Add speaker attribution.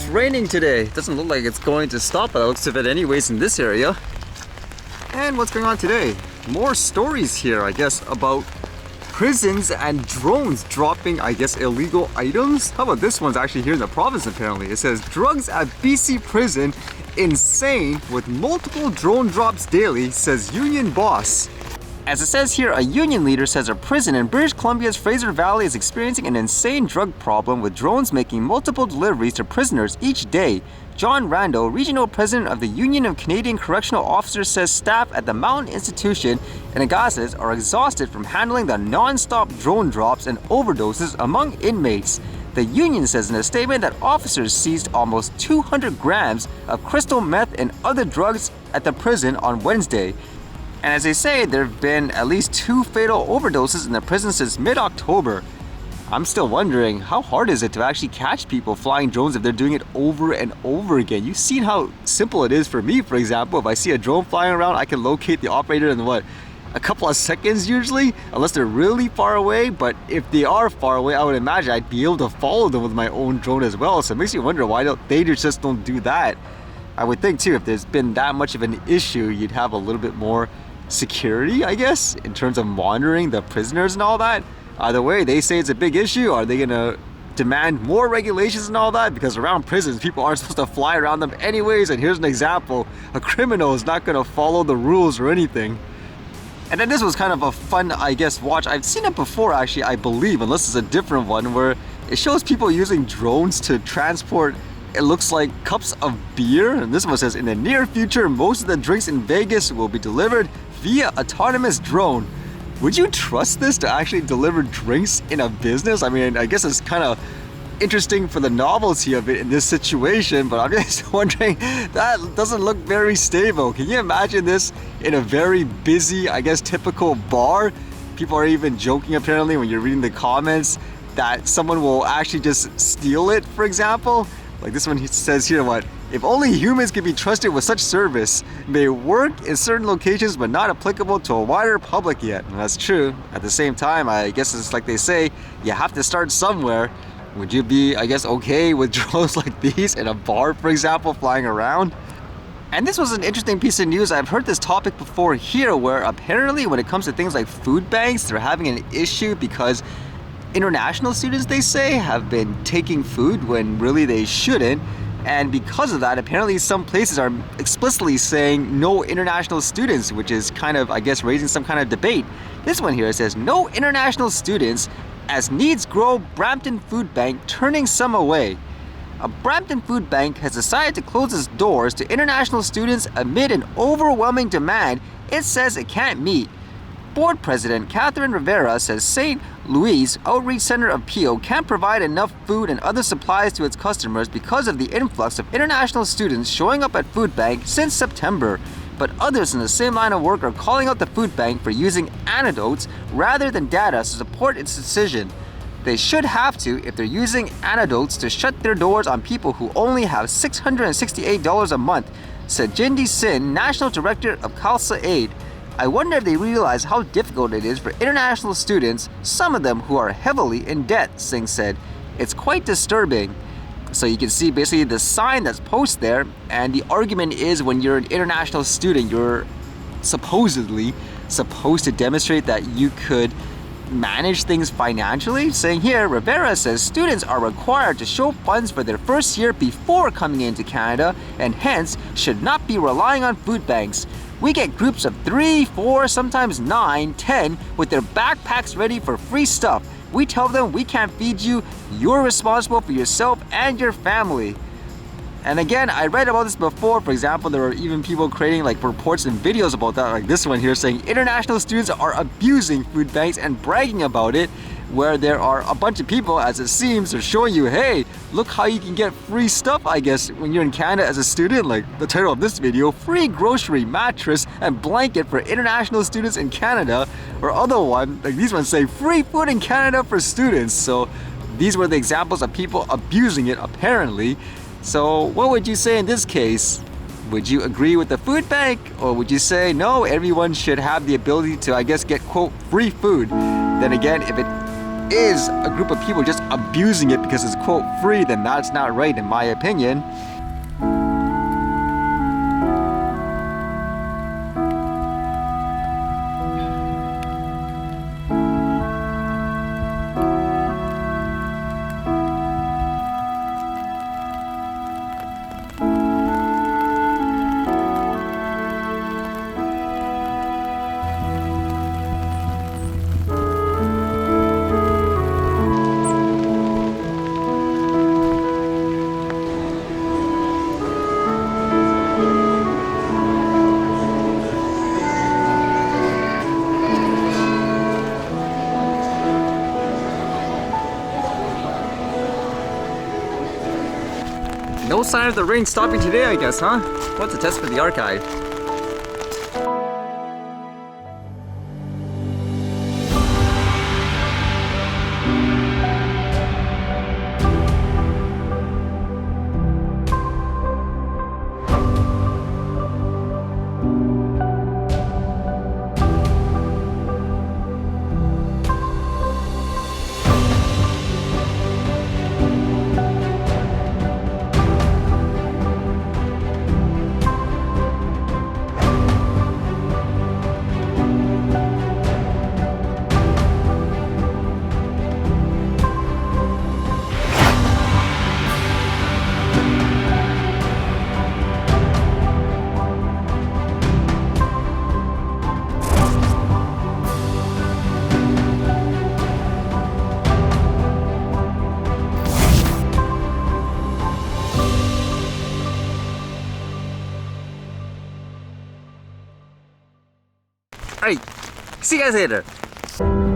Speaker 1: raining today. Doesn't look like it's going to stop by the looks of it anyways in this area. And what's going on today? More stories here, I guess, about prisons and drones dropping, I guess, illegal items. How about this one's actually here in the province apparently. It says, drugs at BC prison insane with multiple drone drops daily, says union boss. As it says here, a union leader says a prison in British Columbia's Fraser Valley is experiencing an insane drug problem with drones making multiple deliveries to prisoners each day. John Rando, regional president of the Union of Canadian Correctional Officers, says staff at the Mountain Institution in Agassiz are exhausted from handling the non-stop drone drops and overdoses among inmates. The union says in a statement that officers seized almost 200 grams of crystal meth and other drugs at the prison on Wednesday. And as they say, there have been at least 2 fatal overdoses in the prison since mid-October. I'm still wondering, how hard is it to actually catch people flying drones if they're doing it over and over again? You've seen how simple it is for me, for example. If I see a drone flying around, I can locate the operator in a couple of seconds usually, unless they're really far away. But if they are far away, I would imagine I'd be able to follow them with my own drone as well. So it makes you wonder why they just don't do that. I would think too, if there's been that much of an issue, you'd have a little bit more security, I guess, in terms of monitoring the prisoners and all that. Either way, they say it's a big issue. Are they gonna demand more regulations and all that? Because around prisons, people aren't supposed to fly around them anyways. And here's an example: a criminal is not gonna follow the rules or anything. And then this was kind of a fun, I guess, watch. I've seen it before actually, I believe, unless it's a different one, where it shows people using drones to transport, it looks like, cups of beer. And this one says, in the near future, most of the drinks in Vegas will be delivered via autonomous drone. Would you trust this to actually deliver drinks in a business? I mean, I guess it's kind of interesting for the novelty of it in this situation, but I'm just wondering, that doesn't look very stable. Can you imagine this in a very busy, I guess, typical bar? People are even joking apparently when you're reading the comments that someone will actually just steal it, for example. Like this one says here, what? If only humans can be trusted with such service, may work in certain locations but not applicable to a wider public yet. And that's true. At the same time, I guess it's like they say, you have to start somewhere. Would you be, I guess, okay with drones like these in a bar, for example, flying around? And this was an interesting piece of news. I've heard this topic before here, where apparently when it comes to things like food banks, they're having an issue because international students, they say, have been taking food when really they shouldn't. And because of that, apparently some places are explicitly saying no international students, which is kind of, I guess, raising some kind of debate. This one here says, no international students as needs grow, Brampton Food Bank turning some away. A Brampton food bank has decided to close its doors to international students amid an overwhelming demand it says it can't meet. Board President Catherine Rivera says St. Louis Outreach Center of Peel can't provide enough food and other supplies to its customers because of the influx of international students showing up at food bank since September. But others in the same line of work are calling out the food bank for using anecdotes rather than data to support its decision. They should have to if they're using anecdotes to shut their doors on people who only have $668 a month, said Jindy Sin, National Director of Khalsa Aid. I wonder if they realize how difficult it is for international students, some of them who are heavily in debt, Singh said. It's quite disturbing. So you can see basically the sign that's posted there, and the argument is when you're an international student, you're supposedly supposed to demonstrate that you could manage things financially. Saying here, Rivera says students are required to show funds for their first year before coming into Canada and hence should not be relying on food banks. We get groups of 3, 4, sometimes 9, 10 with their backpacks ready for free stuff. We tell them we can't feed you, you're responsible for yourself and your family. And again, I read about this before. For example, there were even people creating like reports and videos about that, like this one here saying international students are abusing food banks and bragging about it, where there are a bunch of people, as it seems, are showing you, hey, look how you can get free stuff, I guess, when you're in Canada as a student. Like the title of this video, free grocery, mattress, and blanket for international students in Canada. Or other one, like these ones say, free food in Canada for students. So these were the examples of people abusing it, apparently. So what would you say in this case? Would you agree with the food bank? Or would you say, no, everyone should have the ability to, I guess, get, quote, free food? Then again, if it is a group of people just abusing it because it's quote free, then that's not right in my opinion. No sign of the rain stopping today, I guess, huh? What's a test for the archive? Alright, see you guys later.